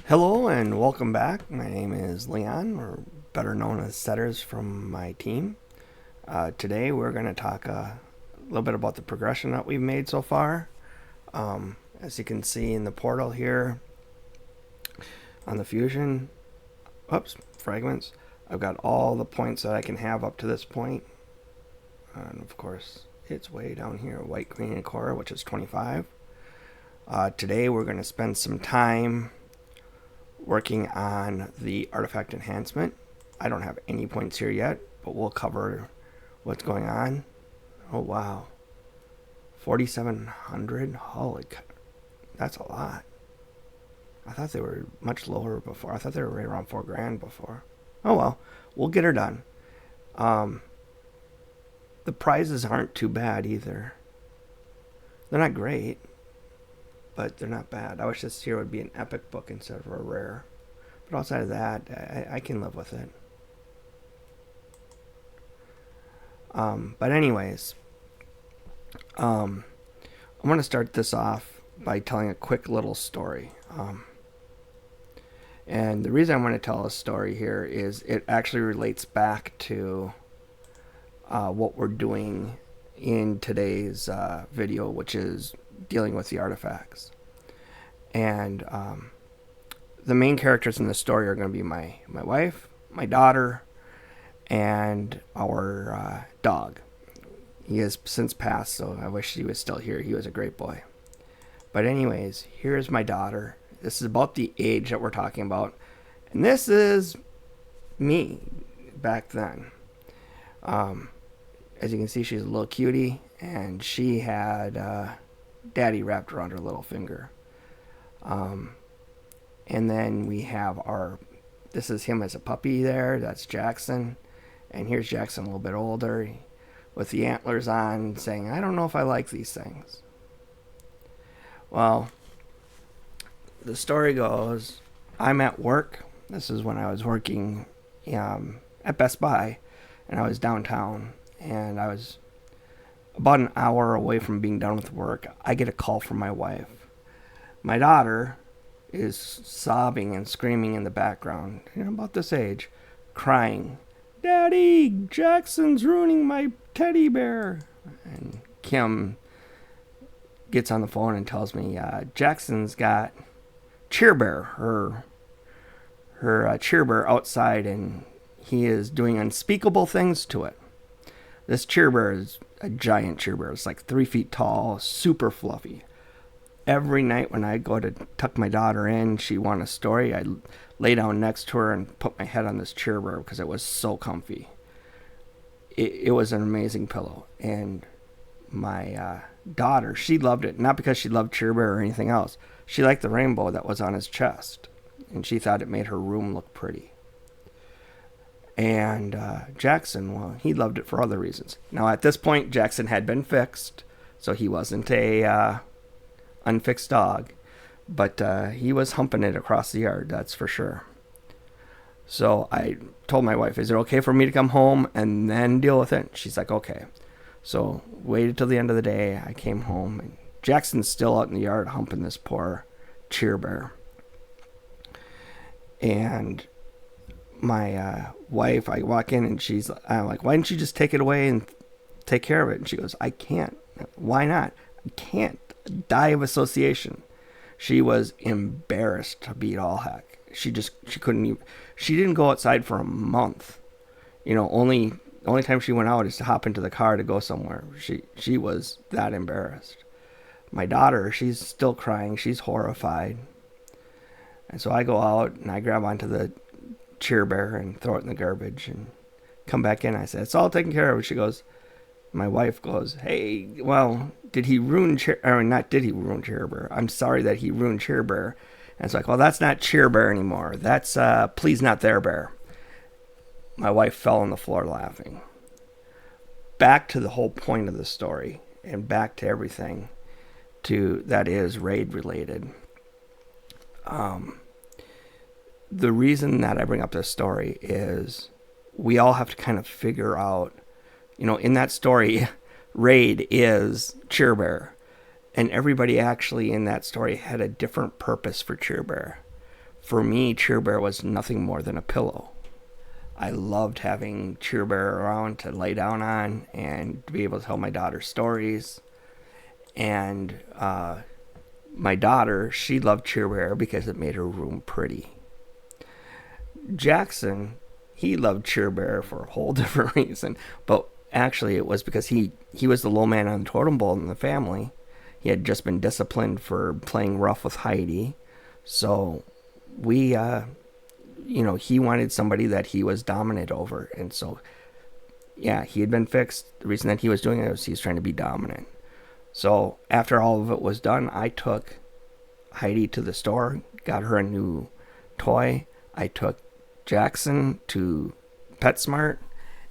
Hello and welcome back. My name is Leon, or better known as Setters from my team. Today we're going to talk a little bit about the progression that we've made so far. As you can see in the portal here on the fusion, fragments, I've got all the points that I can have up to this point. And of course, it's way down here, Wight, green, and Cora, which is 25. Today we're going to spend some time working on the artifact enhancement. I don't have any points here yet, but we'll cover what's going on. Oh wow, 4,700. Holy, that's a lot. I thought they were much lower before. I thought they were right around 4 grand before. Oh well, we'll get her done. The prizes aren't too bad either. They're not great, but they're not bad. I wish this here would be an epic book instead of a rare. But outside of that, I can live with it. But anyways, I'm going to start this off by telling a quick little story. And the reason I'm going to tell a story here is it actually relates back to what we're doing in today's video, which is dealing with the artifacts. And the main characters in the story are going to be my wife, my daughter, and our dog. He has since passed, so I wish he was still here. He was a great boy. But anyways, here's my daughter. This is about the age that we're talking about. And this is me back then. As you can see, she's a little cutie, and she had daddy wrapped around her little finger. And then we have this is him as a puppy there. That's Jackson. And here's Jackson a little bit older with the antlers on, saying, I don't know if I like these things. Well, the story goes, I'm at work. This is when I was working at Best Buy, and I was downtown, and I was about an hour away from being done with work. I get a call from my wife. My daughter is sobbing and screaming in the background, about this age, crying, Daddy, Jackson's ruining my teddy bear. And Kim gets on the phone and tells me Jackson's got Cheer Bear, her Cheer Bear outside, and he is doing unspeakable things to it. This Cheer Bear is a giant Cheer Bear. It's like 3 feet tall, super fluffy. Every night when I go to tuck my daughter in, she wanted a story, I'd lay down next to her and put my head on this Cheer Bear because it was so comfy. It was an amazing pillow. And my daughter, she loved it. Not because she loved Cheer Bear or anything else. She liked the rainbow that was on his chest. And she thought it made her room look pretty. And Jackson, well, he loved it for other reasons. Now, at this point, Jackson had been fixed, so he wasn't a unfixed dog. But he was humping it across the yard, that's for sure. So I told my wife, is it okay for me to come home and then deal with it? She's like, okay. So waited till the end of the day. I came home, and Jackson's still out in the yard humping this poor Cheer Bear. And my wife, I walk in, and I'm like, why didn't you just take it away and take care of it? And she goes, I can't. Why not? I can't. Die of association. She was embarrassed to beat all heck. She couldn't even, she didn't go outside for a month. Only time she went out is to hop into the car to go somewhere. She was that embarrassed. My daughter, she's still crying. She's horrified. And so I go out and I grab onto the Cheer Bear and throw it in the garbage and come back in. I said, it's all taken care of. She goes, my wife goes, hey, well, did he ruin not did he ruin Cheer Bear? I'm sorry that he ruined Cheer Bear. And it's like, well, that's not Cheer Bear anymore. That's Please Not There Bear. My wife fell on the floor laughing. Back to the whole point of the story, and back to everything that is raid related. The reason that I bring up this story is we all have to kind of figure out, in that story, raid is Cheer Bear. And everybody actually in that story had a different purpose for Cheer Bear. For me, Cheer Bear was nothing more than a pillow. I loved having Cheer Bear around to lay down on and to be able to tell my daughter stories. And my daughter, she loved Cheer Bear because it made her room pretty. Jackson, he loved Cheer Bear for a whole different reason. But actually, it was because he was the low man on the totem pole in the family. He had just been disciplined for playing rough with Heidi. So we, he wanted somebody that he was dominant over. And so, yeah, he had been fixed. The reason that he was doing it was he was trying to be dominant. So after all of it was done, I took Heidi to the store, got her a new toy. I took Jackson to PetSmart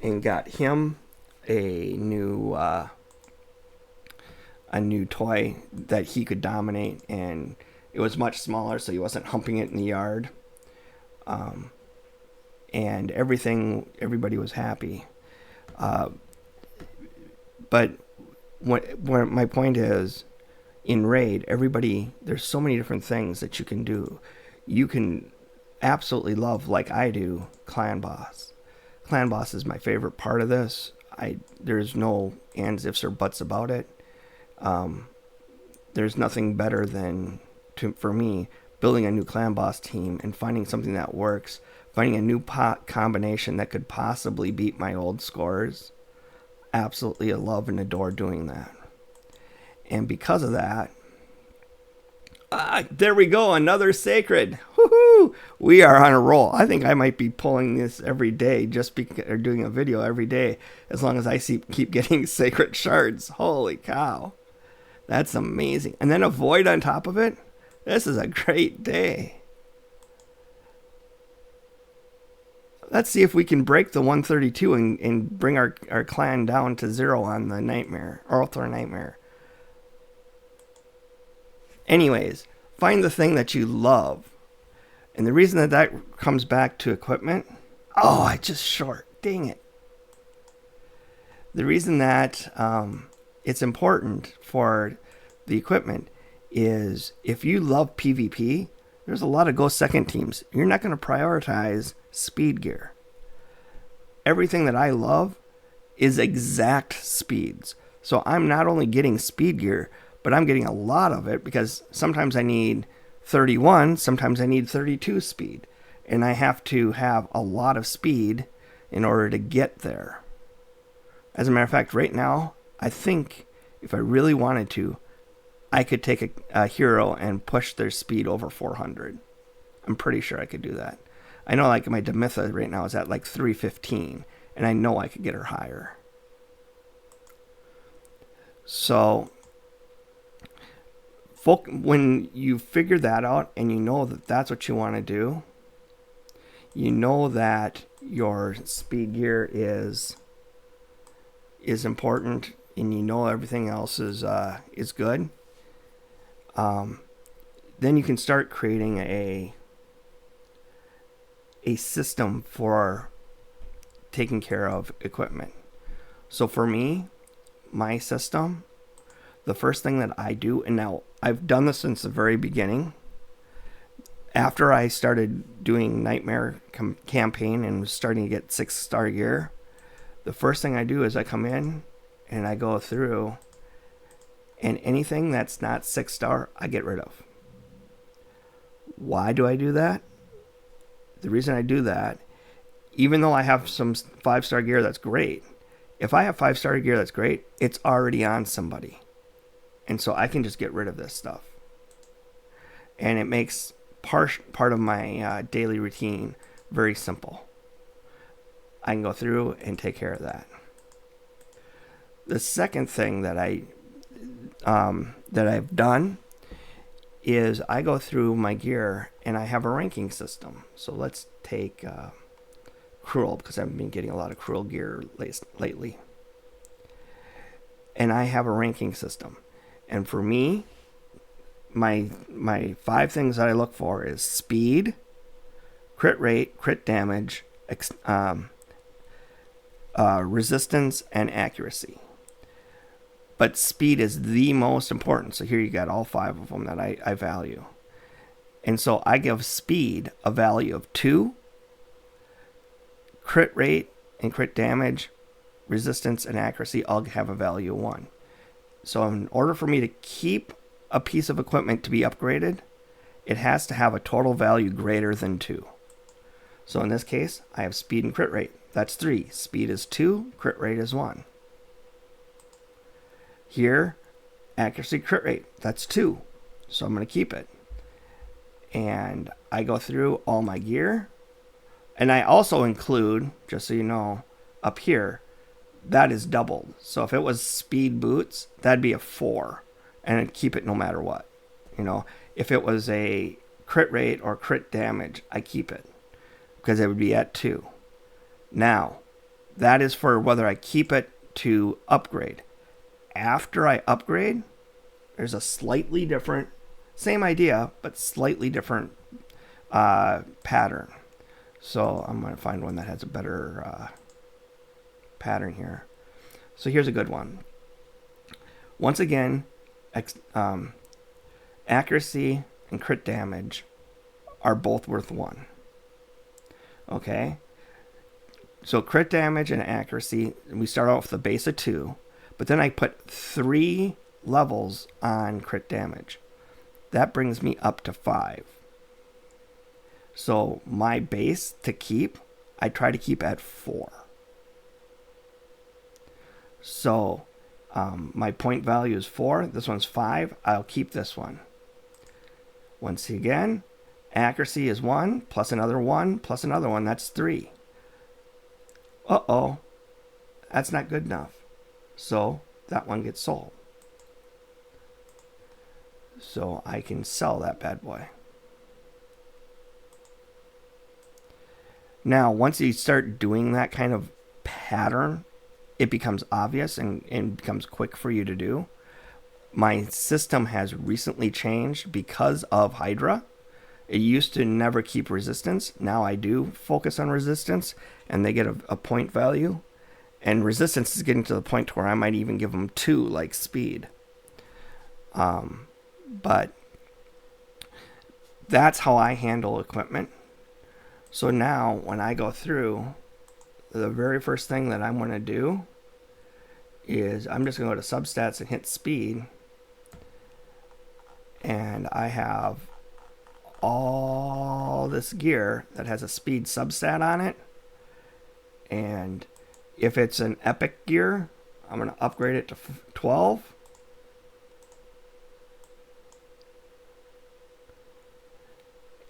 and got him a new toy that he could dominate, and it was much smaller, so he wasn't humping it in the yard. And everybody was happy. But what my point is, in Raid, there's so many different things that you can do. You can absolutely love, like I do, Clan Boss. Clan Boss is my favorite part of this. There's no ands, ifs, or buts about it. There's nothing better than, for me, building a new Clan Boss team and finding something that works, finding a new combination that could possibly beat my old scores. Absolutely love and adore doing that. And because of that, there we go, another sacred. Woohoo! We are on a roll. I think I might be pulling this every day, or doing a video every day, as long as I keep getting sacred shards. Holy cow. That's amazing. And then a void on top of it. This is a great day. Let's see if we can break the 132 and bring our clan down to 0 on the Nightmare, Ultra Nightmare. Anyways, find the thing that you love. And the reason that comes back to equipment... Oh, I just short. Dang it. The reason that it's important for the equipment is if you love PvP, there's a lot of Go Second teams. You're not going to prioritize speed gear. Everything that I love is exact speeds. So I'm not only getting speed gear, but I'm getting a lot of it because sometimes I need 31, sometimes I need 32 speed. And I have to have a lot of speed in order to get there. As a matter of fact, right now, I think if I really wanted to, I could take a hero and push their speed over 400. I'm pretty sure I could do that. I know like my Demitha right now is at like 315, and I know I could get her higher. So when you figure that out and you know that that's what you want to do, you know that your speed gear is important, and you know everything else is good. Then you can start creating a system for taking care of equipment. So for me, my system, the first thing that I do, and now I've done this since the very beginning. After I started doing Nightmare campaign and was starting to get 6-star gear, the first thing I do is I come in and I go through, and anything that's not 6-star, I get rid of. Why do I do that? The reason I do that, even though I have some 5-star gear that's great, if I have 5-star gear that's great, it's already on somebody. And so I can just get rid of this stuff. And it makes part of my daily routine very simple. I can go through and take care of that. The second thing that I've done is I go through my gear and I have a ranking system. So let's take Cruel, because I've been getting a lot of Cruel gear lately. And I have a ranking system. And for me, my 5 things that I look for is speed, crit rate, crit damage, resistance, and accuracy. But speed is the most important. So here you got all 5 of them that I value. And so I give speed a value of 2, crit rate and crit damage, resistance and accuracy all have a value of 1. So in order for me to keep a piece of equipment to be upgraded, it has to have a total value greater than 2. So in this case, I have speed and crit rate. That's 3. Speed is 2, crit rate is 1. Here, accuracy, crit rate, that's 2. So I'm going to keep it. And I go through all my gear. And I also include, just so you know, up here, that is doubled. So if it was speed boots, that'd be a 4. And I'd keep it no matter what. You know, if it was a crit rate or crit damage, I keep it. Because it would be at 2. Now, that is for whether I keep it to upgrade. After I upgrade, there's a slightly different, same idea, but slightly different pattern. So I'm going to find one that has a better pattern here. So here's a good one. Once again, accuracy and crit damage are both worth 1. Okay? So crit damage and accuracy, we start off with a base of 2, but then I put 3 levels on crit damage. That brings me up to 5. So my base to keep, I try to keep at 4. So my point value is 4. This one's 5. I'll keep this one. Once again, accuracy is 1, plus another 1, plus another 1. That's 3. Uh-oh. That's not good enough. So that one gets sold. So I can sell that bad boy. Now, once you start doing that kind of pattern, it becomes obvious and becomes quick for you to do. My system has recently changed because of Hydra. It used to never keep resistance. Now I do focus on resistance, and they get a point value. And resistance is getting to the point where I might even give them 2, like speed. But that's how I handle equipment. So now when I go through, the very first thing that I'm going to do is I'm just going to go to substats and hit speed. And I have all this gear that has a speed substat on it. And if it's an epic gear, I'm going to upgrade it to 12.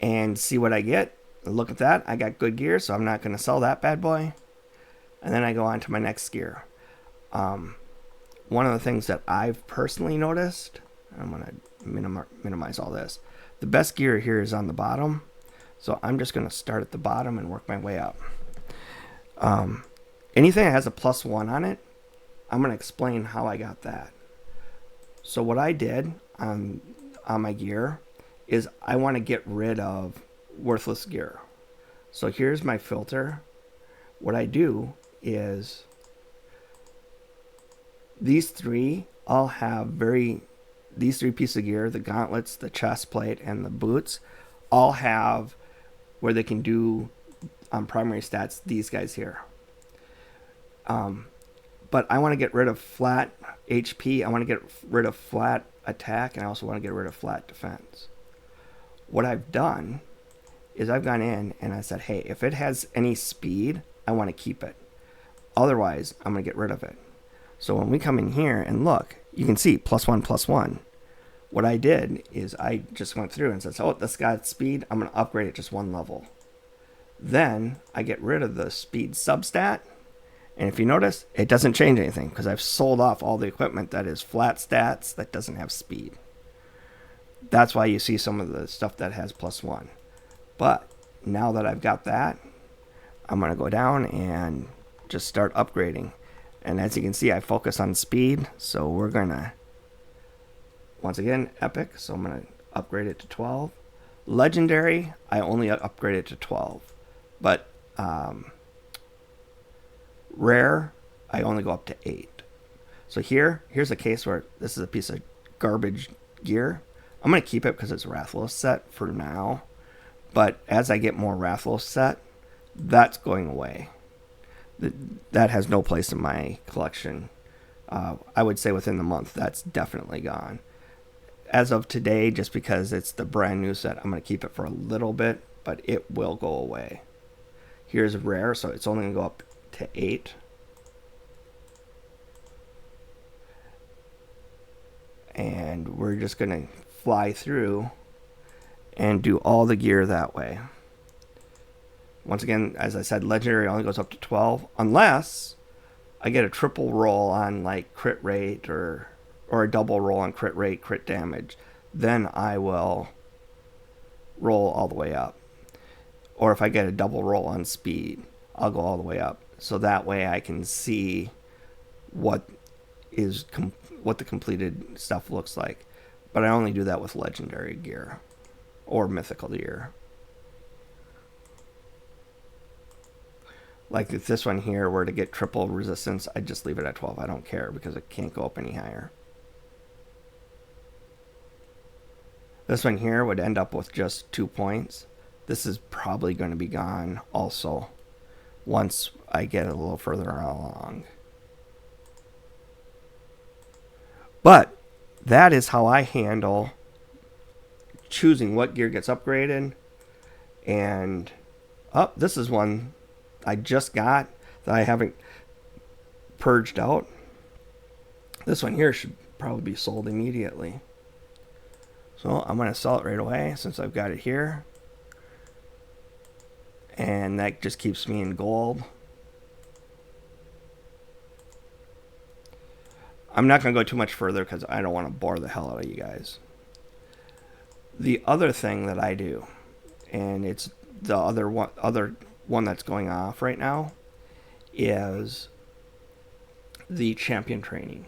And see what I get. Look at that. I got good gear, so I'm not going to sell that bad boy. And then I go on to my next gear. One of the things that I've personally noticed, I'm going to minimize all this. The best gear here is on the bottom. So I'm just going to start at the bottom and work my way up. Anything that has a +1 on it, I'm going to explain how I got that. So what I did on my gear is I want to get rid of worthless gear. So here's my filter. What I do is these three all have these 3 pieces of gear, the gauntlets, the chest plate, and the boots, all have where they can do primary stats, these guys here. But I want to get rid of flat HP. I want to get rid of flat attack, and I also want to get rid of flat defense. What I've done is I've gone in and I said, hey, if it has any speed, I want to keep it. Otherwise, I'm going to get rid of it. So when we come in here and look, you can see +1, +1. What I did is I just went through and said, oh, this got speed. I'm going to upgrade it just 1 level. Then I get rid of the speed substat. And if you notice, it doesn't change anything because I've sold off all the equipment that is flat stats that doesn't have speed. That's why you see some of the stuff that has +1. But now that I've got that, I'm going to go down and just start upgrading. And as you can see, I focus on speed. So we're going to, once again, epic. So I'm going to upgrade it to 12. Legendary, I only upgrade it to 12. But rare, I only go up to 8. So here's a case where this is a piece of garbage gear. I'm going to keep it because it's Rathalos set for now. But as I get more Rathalos set, that's going away. That has no place in my collection. I would say within the month, that's definitely gone. As of today, just because it's the brand new set, I'm going to keep it for a little bit, but it will go away. Here's rare, so it's only going to go up to 8. And we're just going to fly through and do all the gear that way. Once again, as I said, legendary only goes up to 12, unless I get a triple roll on like crit rate or a double roll on crit rate, crit damage. Then I will roll all the way up. Or if I get a double roll on speed, I'll go all the way up. So that way I can see what the completed stuff looks like. But I only do that with legendary gear or mythical gear. Like if this one here were to get triple resistance, I'd just leave it at 12. I don't care because it can't go up any higher. This one here would end up with just 2 points. This is probably going to be gone also once I get a little further along. But that is how I handle choosing what gear gets upgraded. And this is one I just got that I haven't purged out. This one here should probably be sold immediately. So I'm going to sell it right away since I've got it here. And that just keeps me in gold. I'm not going to go too much further because I don't want to bore the hell out of you guys. The other thing that I do, and it's the other one that's going off right now, is the champion training.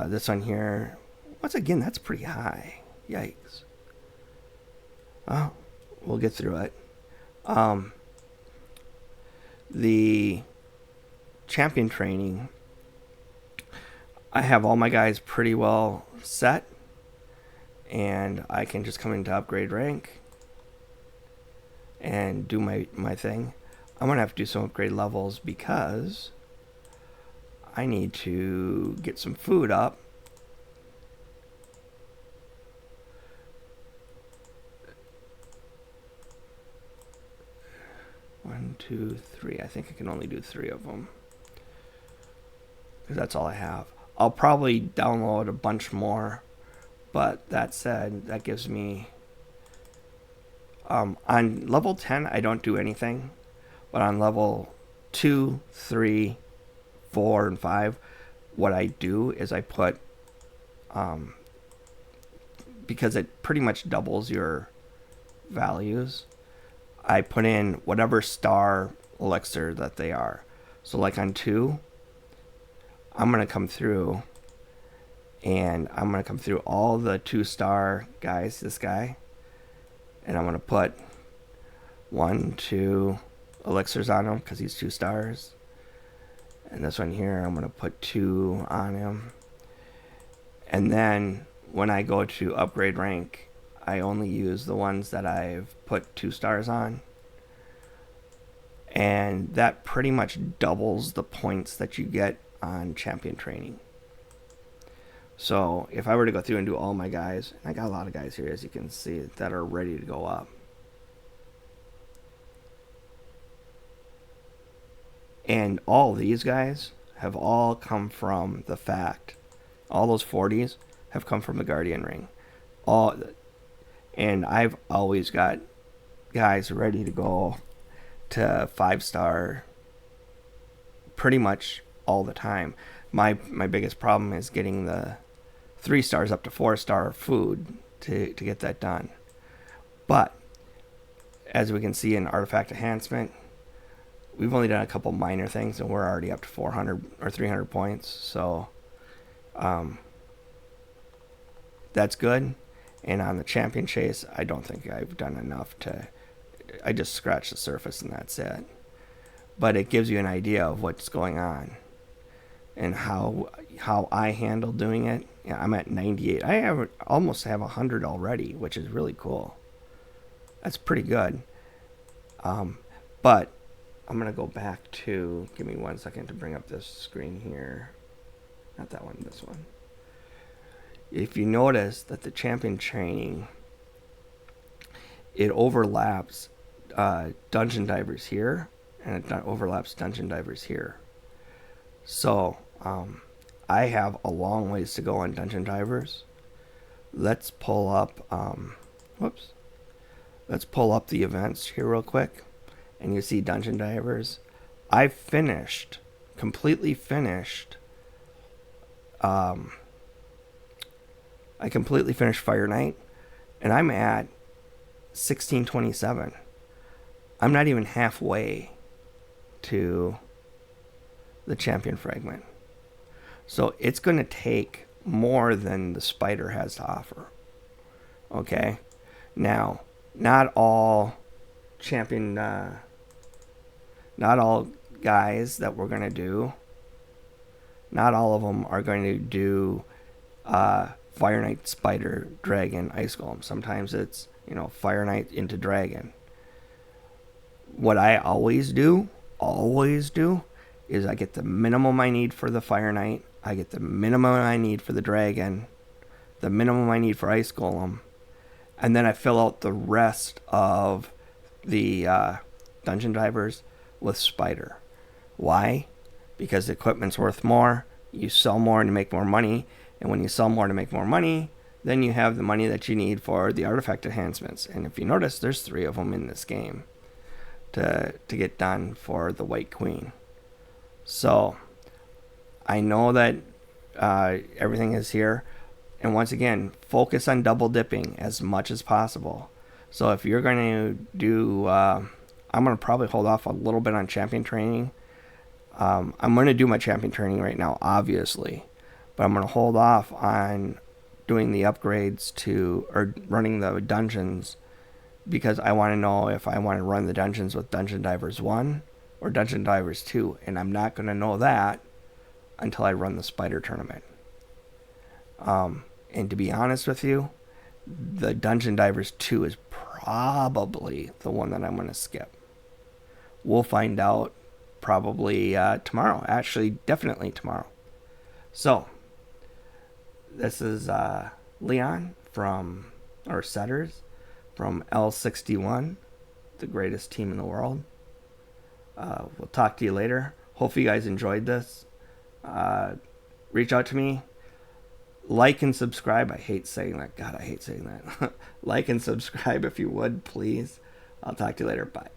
This one here, once again, that's pretty high. Yikes. Oh, we'll get through it. The champion training, I have all my guys pretty well set, and I can just come into upgrade rank and do my thing. I'm going to have to do some upgrade levels because I need to get some food up. One, two, three. I think I can only do 3 of them because that's all I have. I'll probably download a bunch more, but that said, that gives me on level 10 I don't do anything, but on level 2, 3, 4, and 5, what I do is I put because it pretty much doubles your values, I put in whatever star elixir that they are. So like on 2, I'm going to come through and I'm going to come through all the 2-star guys, this guy, and I'm going to put 1, 2 elixirs on him because he's 2 stars. And this one here, I'm going to put 2 on him. And then when I go to upgrade rank, I only use the ones that I've put 2 stars on. And that pretty much doubles the points that you get on champion training. So if I were to go through and do all my guys, and I got a lot of guys here as you can see that are ready to go up. And all these guys have all come from the fact, all those 40s have come from the Guardian Ring. And I've always got guys ready to go to 5-star pretty much all the time. My biggest problem is getting the 3 stars up to 4-star food to get that done. But as we can see in Artifact Enhancement, we've only done a couple minor things and we're already up to 400 or 300 points. So that's good. And on the champion chase, I don't think I've done enough I just scratched the surface and that's it. But it gives you an idea of what's going on. and how I handle doing it. Yeah, I'm at 98. I almost have 100 already, which is really cool. That's pretty good. But I'm gonna go back to. Give me 1 second to bring up this screen here. Not that one. This one. If you notice that the champion training, it overlaps dungeon divers here, and it overlaps dungeon divers here. So I have a long ways to go on dungeon divers. Let's pull up. Let's pull up the events here real quick, and you see dungeon divers. I completely finished. I completely finished Fire Knight, and I'm at 1627. I'm not even halfway to the champion fragment. So it's going to take more than the spider has to offer. Okay? Now, not all champion, not all guys that we're going to do, not all of them are going to do Fire Knight, Spider, Dragon, Ice Golem. Sometimes it's, Fire Knight into Dragon. What I always do, is I get the minimum I need for the Fire Knight, I get the minimum I need for the Dragon, the minimum I need for Ice Golem, and then I fill out the rest of the Dungeon Divers with Spider. Why? Because the equipment's worth more, you sell more to make more money, and when you sell more to make more money, then you have the money that you need for the artifact enhancements. And if you notice, there's 3 of them in this game to get done for the White Queen. So I know that everything is here. And once again, focus on double dipping as much as possible. So if you're going to do... I'm going to probably hold off a little bit on champion training. I'm going to do my champion training right now, obviously. But I'm going to hold off on doing the upgrades or running the dungeons, because I want to know if I want to run the dungeons with Dungeon Divers 1 or Dungeon Divers 2. And I'm not going to know that until I run the Spider tournament. And to be honest with you, the Dungeon Divers 2 is probably the one that I'm going to skip. We'll find out probably tomorrow. Actually, definitely tomorrow. So, this is Leon Setters from L61, the greatest team in the world. We'll talk to you later. Hope you guys enjoyed this. Reach out to me. Like and subscribe. I hate saying that. God, I hate saying that. Like and subscribe if you would, please. I'll talk to you later. Bye.